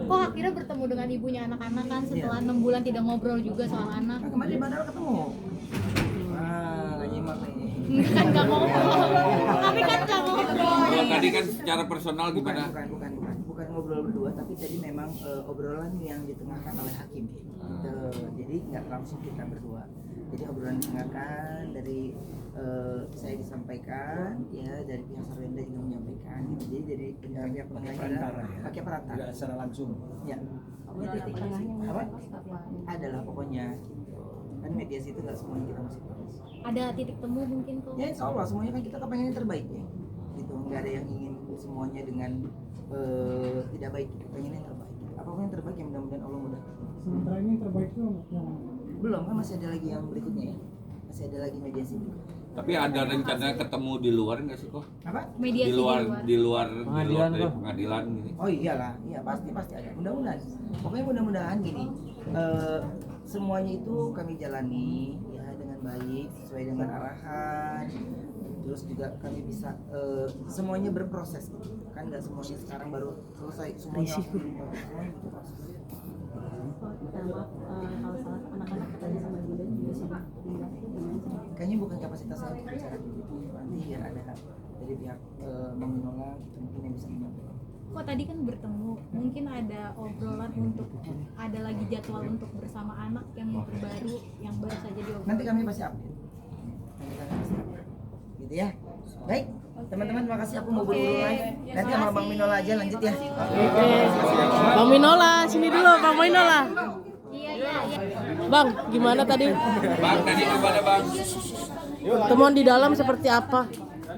kok akhirnya bertemu dengan ibunya anak-anak kan setelah 6 bulan tidak ngobrol juga soal anak. Nah, kemarin padahal ketemu. Nggak nyimak nih. Kan nggak ngobrol, tapi kan nggak ngobrol. Kalau tadi kan secara personal gimana? Bukan ngobrol berdua, tapi tadi memang obrolan yang ditengahkan oleh hakim. Gitu. Jadi nggak langsung kita berdua. Jadi obrolan ditengahkan dari saya disampaikan, ya dari pihak Sarwenda juga menyampaikan. Gitu. Jadi dari pihak penyelenggara pakai perantara. Tidak secara langsung. Ya. Titik tengahnya Apa? Adalah pokoknya. Gitu. Kan mediasi itu nggak semuanya kita masih tahu. ada titik temu mungkin kok. Ya insya Allah semuanya kan kita kepengen yang terbaik ya. Gitu. Nggak ada yang ingin semuanya dengan tidak baik. Kita pengen yang terbaik. Apapun yang terbaik yang mudah-mudahan Allah mudahkan. Sementara ini yang terbaik itu yang Belum kan masih ada lagi yang berikutnya ya. Masih ada lagi mediasi berikutnya. Tapi ada rencana ketemu di luar nggak sih kok? Apa? Mediasi Di luar dari pengadilan gini. Oh iyalah, iya pasti ada. Mudah-mudahan. Pokoknya mudah-mudahan gini. Semuanya itu kami jalani ya dengan baik sesuai dengan arahan. Terus juga kami bisa semuanya berproses gitu. Kan nggak semuanya sekarang baru selesai semuanya. Semuanya butuh proses. Kalau salah anak-anak katanya sama dia juga sudah Kayaknya bukan kapasitas saya untuk bicara begitu. Nanti biar ada dari pihak mengelola gitu, mungkin yang bisa menyampaikan. kok tadi kan bertemu, mungkin ada obrolan untuk ada lagi jadwal untuk bersama anak yang terbaru yang baru saja diobrolkan. Nanti kami pasti update. Gitu ya. Baik, teman-teman makasih aku mau buru-buru live. Nanti sama Bang Minola aja lanjut ya. Bang Minola, sini dulu Bang Minola. Iya. Bang, gimana tadi? Bang, tadi gimana bang? Temuan di dalam seperti apa?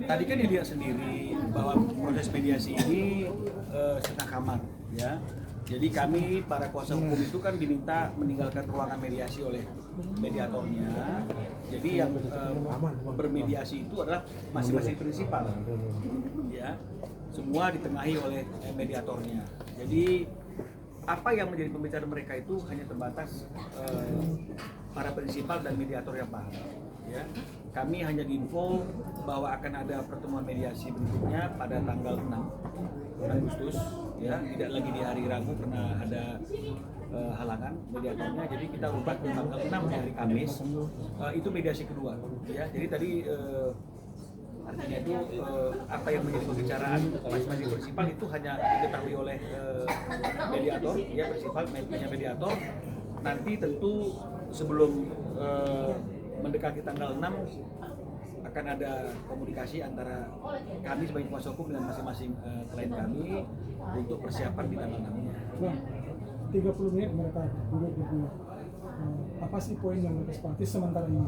Tadi kan dilihat sendiri bahwa proses mediasi ini setengah kamar, ya. Jadi kami para kuasa hukum itu kan diminta meninggalkan ruangan mediasi oleh mediatornya. Jadi yang bermediasi itu adalah masing-masing prinsipal, ya. Semua ditengahi oleh mediatornya. Jadi apa yang menjadi pembicaraan mereka itu hanya terbatas para prinsipal dan mediator yang paham, ya. Kami hanya diinfo bahwa akan ada pertemuan mediasi berikutnya pada tanggal 6 Agustus, ya, tidak lagi di hari Rabu karena ada halangan mediatornya, jadi kita ubah ke tanggal 6 hari Kamis. Itu mediasi kedua, ya. Jadi tadi artinya itu apa yang menjadi pembicaraan masing-masing prinsipal itu hanya diketahui oleh mediator, ya, prinsipal punya mediator. Nanti tentu sebelum mendekati tanggal 6 akan ada komunikasi antara kami sebagai kuasa hukum dengan masing-masing klien kami untuk persiapan di tanggal 6-nya. Bang, 30 menit mereka duduk berdua. Apa sih poin yang mereka sepakati sementara ini?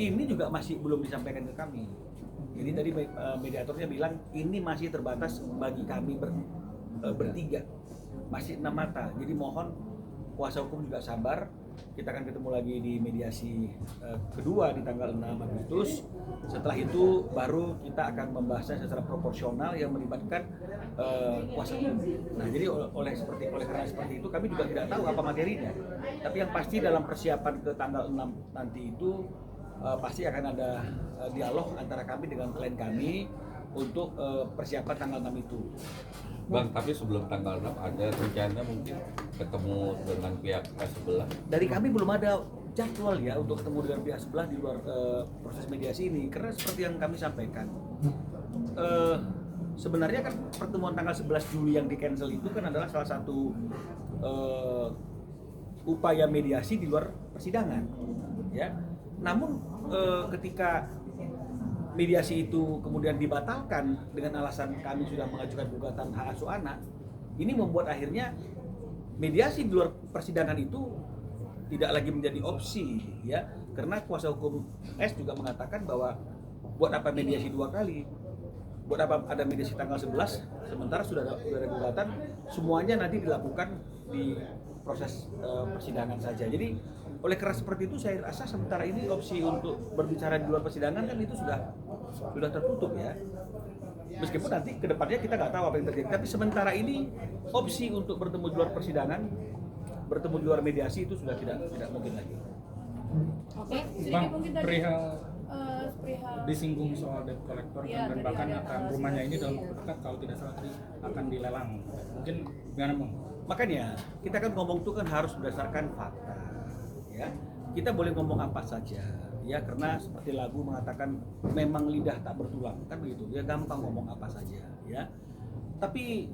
Ini juga masih belum disampaikan ke kami. Jadi tadi mediatornya bilang ini masih terbatas bagi kami bertiga, masih 6 mata. Jadi mohon kuasa hukum juga sabar. Kita akan ketemu lagi di mediasi kedua di tanggal 6 Agustus. Setelah itu baru kita akan membahasnya secara proporsional yang melibatkan kuasa hukum. Nah, jadi karena seperti itu kami juga tidak tahu apa materinya. Tapi yang pasti dalam persiapan ke tanggal 6 nanti itu pasti akan ada dialog antara kami dengan klien kami untuk persiapan tanggal 6 itu. Bang, tapi sebelum tanggal 6 ada rencana mungkin ketemu dengan pihak sebelah. Dari kami belum ada jadwal ya untuk ketemu dengan pihak sebelah di luar proses mediasi ini, karena seperti yang kami sampaikan, sebenarnya kan pertemuan tanggal 11 Juli yang di cancel itu kan adalah salah satu upaya mediasi di luar persidangan, ya. Namun ketika mediasi itu kemudian dibatalkan dengan alasan kami sudah mengajukan gugatan hak asuh anak, ini membuat akhirnya mediasi di luar persidangan itu tidak lagi menjadi opsi, ya, karena kuasa hukum S juga mengatakan bahwa buat apa mediasi dua kali, buat apa ada mediasi tanggal 11 sementara sudah ada gugatan, semuanya nanti dilakukan di proses persidangan saja. Jadi oleh karena seperti itu saya rasa sementara ini opsi untuk berbicara di luar persidangan kan itu sudah tertutup, ya. Meskipun nanti kedepannya kita nggak tahu apa yang terjadi, tapi sementara ini opsi untuk bertemu di luar persidangan, bertemu di luar mediasi itu sudah tidak mungkin lagi. Oke, Bang, perihal disinggung soal debt collector dan bahkan akan rumahnya ini dalam waktu dekat kalau tidak salah akan dilelang. Mungkin gimana Bang? Makanya kita kan ngomong tuh kan harus berdasarkan fakta, ya. Kita boleh ngomong apa saja, ya, karena seperti lagu mengatakan memang lidah tak bertulang, kan begitu. Ya gampang ngomong apa saja, ya. Tapi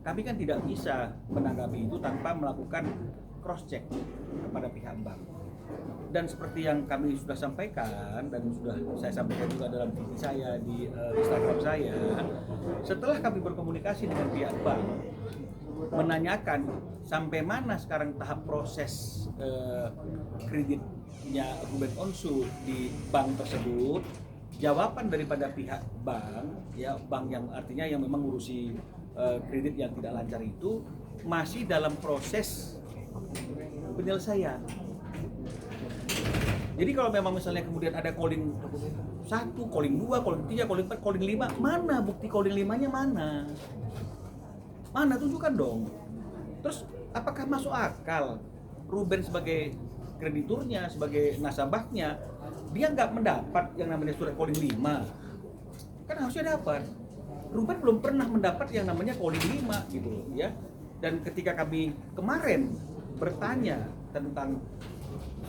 kami kan tidak bisa menanggapi itu tanpa melakukan cross check kepada pihak bank. Dan seperti yang kami sudah sampaikan dan sudah saya sampaikan juga dalam video saya di Instagram saya, setelah kami berkomunikasi dengan pihak bank menanyakan sampai mana sekarang tahap proses kreditnya Ruben Onsu di bank tersebut, jawaban daripada pihak bank, ya, bank yang artinya yang memang ngurusi kredit yang tidak lancar itu masih dalam proses penyelesaian. Jadi kalau memang misalnya kemudian ada calling 1, calling 2, calling 3, calling 4, calling 5, mana bukti calling 5-nya mana? Mana, tunjukkan dong. Terus apakah masuk akal Ruben sebagai krediturnya, sebagai nasabahnya, dia nggak mendapat yang namanya surat calling 5? Kan harusnya dapat. Ruben belum pernah mendapat yang namanya calling 5 gitu loh, ya. Dan ketika kami kemarin bertanya tentang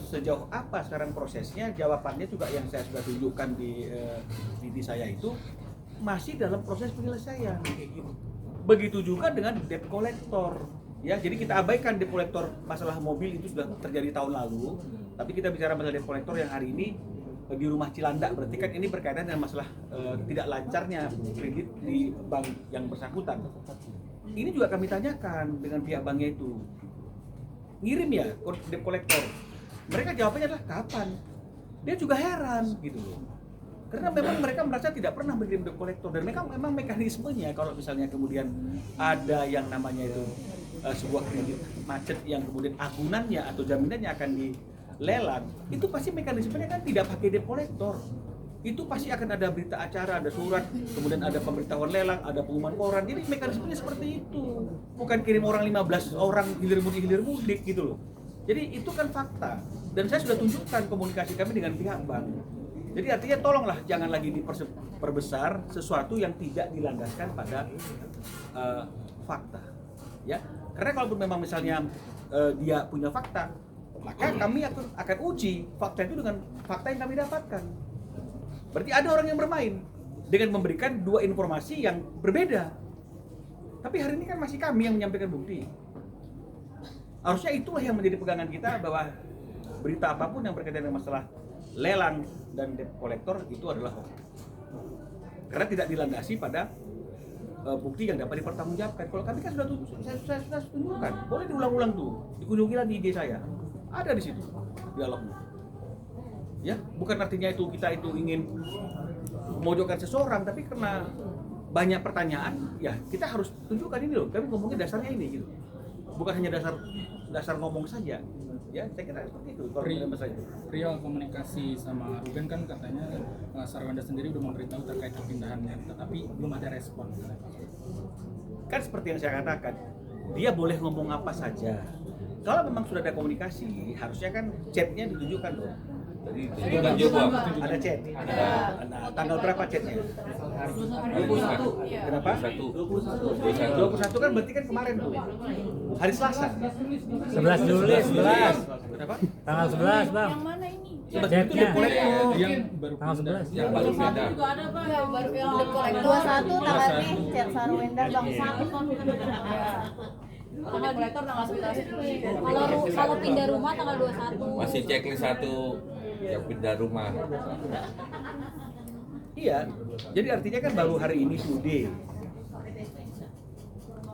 sejauh apa sekarang prosesnya, jawabannya juga yang saya sudah tunjukkan di video saya itu masih dalam proses penyelesaian. Begitu juga dengan debt collector, ya. Jadi kita abaikan debt collector, masalah mobil itu sudah terjadi tahun lalu, tapi kita bicara masalah debt collector yang hari ini di rumah Cilandak. Berarti kan ini berkaitan dengan masalah tidak lancarnya kredit di bank yang bersangkutan. Ini juga kami tanyakan dengan pihak banknya itu, ngirim ya debt collector. Mereka jawabnya adalah kapan. Dia juga heran gitu loh. Karena memang mereka merasa tidak pernah mengirim debt collector, dan mereka memang mekanismenya kalau misalnya kemudian ada yang namanya itu sebuah kredit macet yang kemudian agunannya atau jaminannya akan dilelang, itu pasti mekanismenya kan tidak pakai debt collector. Itu pasti akan ada berita acara, ada surat, kemudian ada pemberitahuan lelang, ada pengumuman koran. Jadi mekanismenya seperti itu. Bukan kirim orang 15 orang hilir mudik gitu loh. Jadi itu kan fakta, dan saya sudah tunjukkan komunikasi kami dengan pihak bank. Jadi artinya tolonglah jangan lagi diperbesar sesuatu yang tidak dilandaskan pada fakta, ya. Karena kalaupun memang misalnya dia punya fakta, maka kami akan uji fakta itu dengan fakta yang kami dapatkan. Berarti ada orang yang bermain dengan memberikan dua informasi yang berbeda. Tapi hari ini kan masih kami yang menyampaikan bukti. Harusnya itulah yang menjadi pegangan kita, bahwa berita apapun yang berkaitan dengan masalah lelang dan debt collector itu adalah hoax. Karena tidak dilandasi pada bukti yang dapat dipertanggungjawabkan. Kalau kami kan sudah tunjukkan, boleh diulang-ulang tuh, dikunjungi lagi IG saya, ada di situ dialognya. Ya, bukan artinya itu kita itu ingin memojokkan seseorang, tapi karena banyak pertanyaan, ya kita harus tunjukkan ini loh. Kami ngomongin dasarnya ini gitu. Bukan hanya dasar ngomong saja, ya. Saya kira seperti itu kalau masalah itu. Perihal komunikasi sama Ruben kan katanya Sarwenda sendiri udah memberitahu terkait perpindahannya, tetapi belum ada respon. Kan seperti yang saya katakan, dia boleh ngomong apa saja. Kalau memang sudah ada komunikasi, harusnya kan chatnya ditunjukkan dong. Jadi tunjukkan juga. Ada chat. Nah, tanggal berapa chatnya? 21. Kenapa? 21 kan berarti kan kemarin tuh. Hari Selasa. 11 Juli, 11. Kenapa? Tanggal 11, Bang. Yang mana ini? Chatnya. Yang baru Tanggal 11. Yang baru beda. Baru yang debt collector. 21 tanggal nih chat Sarwenda Bang Sam. Tanggal kolektor tanggal 11. Kalau pindah rumah tanggal 21. Masih checklist satu yang pindah rumah. Iya. Jadi artinya kan baru hari ini today.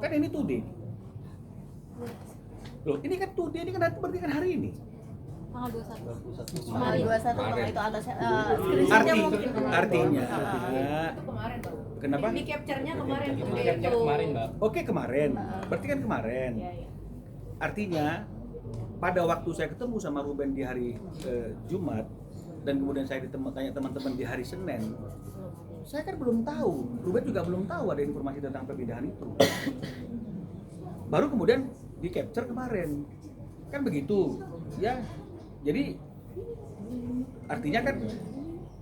Kan ini today. Loh, ini kan today, ini kan berarti kan hari ini. Tanggal 21. Kemarin 21 Bang itu atas screenshotnya mungkin. Artinya Itu kemarin, Bang. kenapa? Di capture-nya kemarin tuh. kemarin, Mbak. Oke, kemarin. Berarti kan kemarin. Iya, iya. Artinya pada waktu saya ketemu sama Ruben di hari Jumat, dan kemudian saya tanya teman-teman di hari Senin, saya kan belum tahu, Ruben juga belum tahu ada informasi tentang perpindahan itu. Baru kemudian di capture kemarin, kan begitu, ya. Jadi artinya kan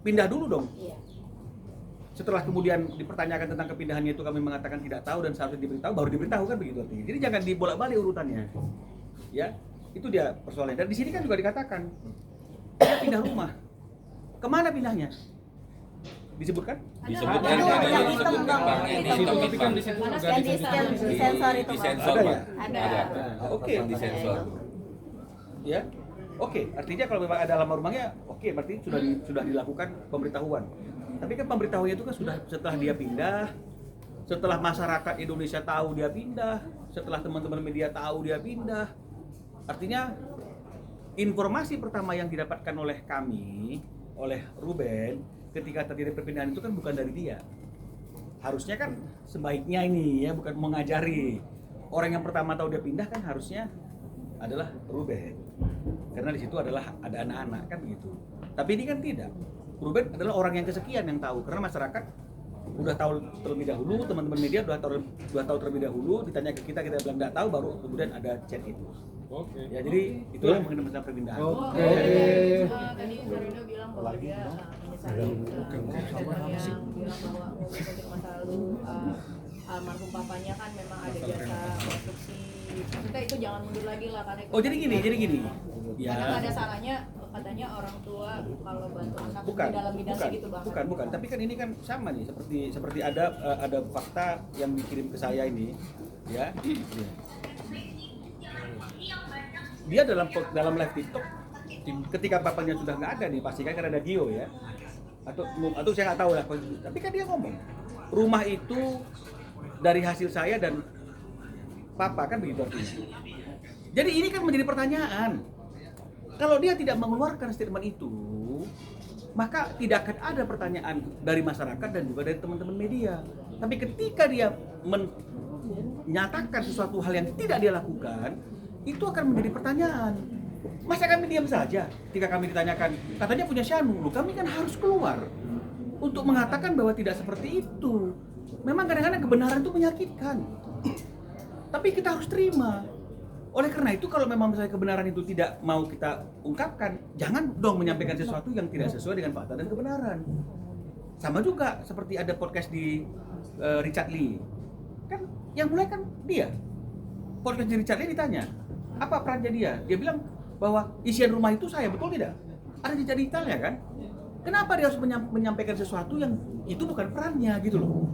pindah dulu dong. setelah kemudian dipertanyakan tentang kepindahannya itu kami mengatakan tidak tahu dan seharusnya diberitahu, baru diberitahu kan begitu artinya. Jadi jangan dibolak-balik urutannya. Ya, itu dia persoalannya. Dan di sini kan juga dikatakan dia pindah rumah. Kemana pindahnya? Disebutkan? Disebutkan Itu ada yang disebutkan hitam, Bang, yang ini hitam. hitam Tapi kan di Bang. situ Yang nggak di sensor itu, Di Bang. sensor Ada Bang. ya? Ada. Oke. Di sensor. Ya. Oke, artinya kalau memang ada alamat rumahnya, oke, berarti sudah dilakukan pemberitahuan. Tapi kan pemberitahuannya itu kan sudah setelah dia pindah, setelah masyarakat Indonesia tahu dia pindah, setelah teman-teman media tahu dia pindah. Artinya informasi pertama yang didapatkan oleh kami, oleh Ruben ketika terjadi perpindahan itu kan bukan dari dia. Harusnya kan sebaiknya ini ya, bukan mengajari. Orang yang pertama tahu dia pindah kan harusnya adalah Ruben. Karena di situ adalah ada anak-anak kan begitu. Tapi ini kan tidak. Ruben adalah orang yang kesekian yang tahu karena masyarakat udah tahu terlebih dahulu, teman-teman media udah tahu terlebih dahulu, ditanya ke kita bilang enggak tahu, baru kemudian ada chat itu. Oke. Ya jadi itulah mengenai masalah perpindahan. Tadi Sarino bilang bahwa dia menyesali yang bilang bahwa untuk masa lalu almarhum papanya kan memang ada jasa konstruksi. Maksudnya itu jangan mundur lagi lah karena itu. Oh jadi gini. Ya. Karena ada salahnya katanya orang tua kalau bantu anak Bukan, di dalam bidangnya gitu Bang. bukan. Tapi kan ini kan sama nih, seperti ada fakta yang dikirim ke saya ini, ya. Dia dalam live TikTok, ketika bapaknya sudah nggak ada nih, pastikan karena ada Gio ya, atau saya nggak tahu lah. Tapi kan dia ngomong, rumah itu dari hasil saya dan papa kan begitu artinya. Jadi ini kan menjadi pertanyaan. Kalau dia tidak mengeluarkan statement itu, maka tidak akan ada pertanyaan dari masyarakat dan juga dari teman-teman media. Tapi ketika dia menyatakan sesuatu hal yang tidak dia lakukan, itu akan menjadi pertanyaan. Masa kami diam saja ketika kami ditanyakan, katanya punya Syanu, kami kan harus keluar untuk mengatakan bahwa tidak seperti itu. Memang kadang-kadang kebenaran itu menyakitkan. Tapi kita harus terima. Oleh karena itu kalau memang misalnya kebenaran itu tidak mau kita ungkapkan, jangan dong menyampaikan sesuatu yang tidak sesuai dengan fakta dan kebenaran. Sama juga seperti ada podcast di Richard Lee. Kan yang mulai kan dia. Podcast di Richard Lee ditanya, apa perannya dia? Dia bilang bahwa isian rumah itu saya, betul tidak? Ada jejak digitalnya kan? Kenapa dia harus menyampaikan sesuatu yang itu bukan perannya gitu loh?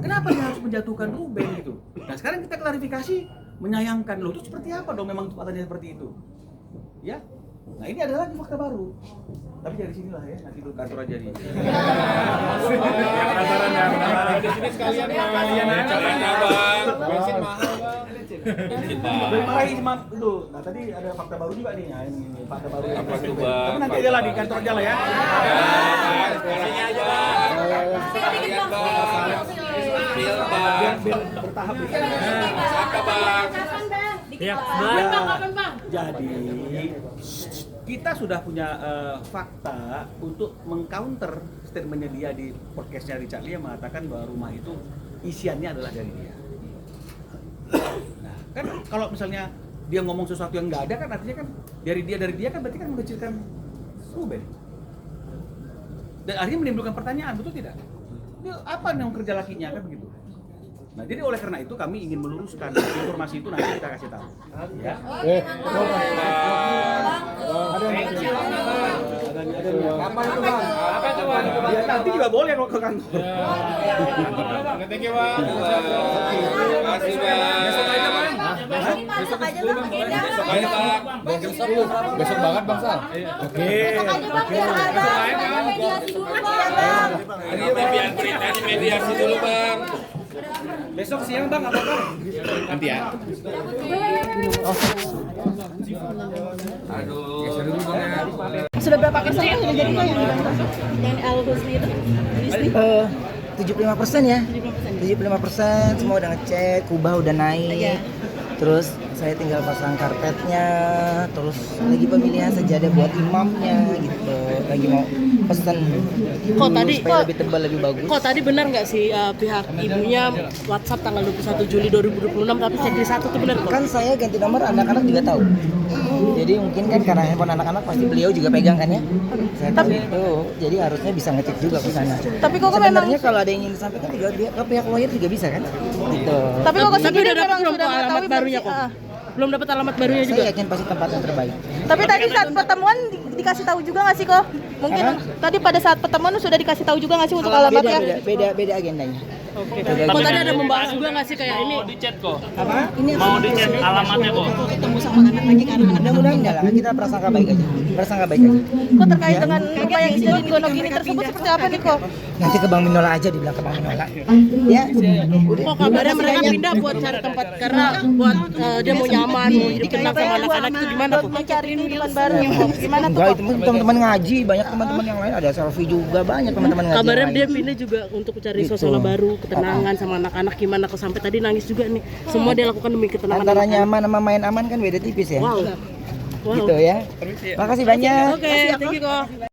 Kenapa dia harus menjatuhkan Ruben gitu? Nah sekarang kita klarifikasi, menyayangkan loh itu seperti apa dong memang faktanya seperti itu? Ya, nah ini adalah lagi fakta baru. Tapi dari sinilah ya, nanti dulu kantor aja nih. Penasaran ya, di sini sekalian aja. Bang. Bensin mahal Bang. Bensin mahal. Lagi cuma itu. Nah tadi ada fakta baru juga nih. Nah, ini fakta baru. Apa tuh, Bang? Tapi nanti aja lah di kantor aja lah ya. Sini aja Bang. Sekalian Bang. Spill Bang. Biar bertahap nih. Apa Bang? Pihak Ya, jadi kita sudah punya fakta untuk mengcounter statementnya dia di podcastnya Richard Lee yang mengatakan bahwa rumah itu isiannya adalah dari dia. Nah, kan kalau misalnya dia ngomong sesuatu yang nggak ada kan artinya kan dari dia kan berarti kan mengecilkan Ruben. Dan akhirnya menimbulkan pertanyaan, betul tidak? Dia apa yang kerja lakinya kan begitu. Nah, jadi oleh karena itu kami ingin meluruskan informasi itu nanti kita kasih tahu. Ya. Apa itu Bang? Apa itu Bang? Ya, nanti juga boleh kalau ke kantor. Thank you Bang. Terima kasih Bang. Besok aja Bang. Besok aja Bang, agenda. Besok aja Bang. Besok banget Bang Sal. Oke. Besok aja Bang, biar ada mediasi dulu Bang. Ini biar beritanya mediasi dulu Bang. Besok siang Bang, apa Bang? Nanti ya. Aduh. Sudah berapa persen yang sudah jadi Bang yang dibantu? Yang Al Husni itu? 75% ya. 75% semua udah ngecek, kubah udah naik. Terus saya tinggal pasang karpetnya, terus lagi pemilihan sajadah buat imamnya gitu. Lagi mau pesan Kok tadi supaya lebih tebal, lebih bagus. Kok tadi benar nggak sih pihak ibunya WhatsApp tanggal 21 Juli 2026 tapi checklist 1 itu benar kok? Kan saya ganti nomor, anak-anak juga tahu. Jadi mungkin kan karena handphone anak-anak pasti beliau juga pegang kan ya. Saya tahu itu. Jadi harusnya bisa ngecek juga ke sana. Tapi kok sebenarnya kalau ada yang ingin disampaikan juga dia ke pihak lawyer juga bisa kan? Gitu. Tapi kok Tapi sendiri udah dapat memang belum sudah kok alamat mengetahui barunya kok? Belum dapat alamat barunya juga. Saya yakin pasti tempat yang terbaik. Tapi tadi saat pertemuan dikasih tahu juga nggak sih kok? Mungkin tadi pada saat pertemuan sudah dikasih tahu juga nggak sih untuk alamatnya? Beda agendanya. Kok tadi ada membahas juga nggak sih kayak ini? Apa? Ini Mau dicek alamatnya kok. Ketemu sama anak lagi karena mudah-mudahan enggak lah, kita prasangka baik aja. Prasangka baik aja. kok terkait dengan rumah yang dijadiin gondok ini tersebut seperti apa nih kok? Nanti ke Bang Minola aja, dibilang ke Bang Minola. Ya. Kok kabarnya mereka pindah buat cari tempat karena buat dia mau nyaman, mau dikenal sama anak-anak itu gimana Buat kok? mencari kehidupan baru kok. Gimana tuh Enggak, kok? itu teman-teman ngaji, banyak teman-teman yang lain, ada selfie juga, banyak teman-teman ngaji. Kabarnya yang dia lain. pindah juga untuk cari Gitu. suasana baru, ketenangan sama anak-anak gimana kok sampai tadi nangis juga nih. Semua dia lakukan demi ketenangan Antara anak-anak. nyaman sama main aman kan beda tipis ya. Wow. Gitu ya. Makasih banyak. Oke, thank you kok.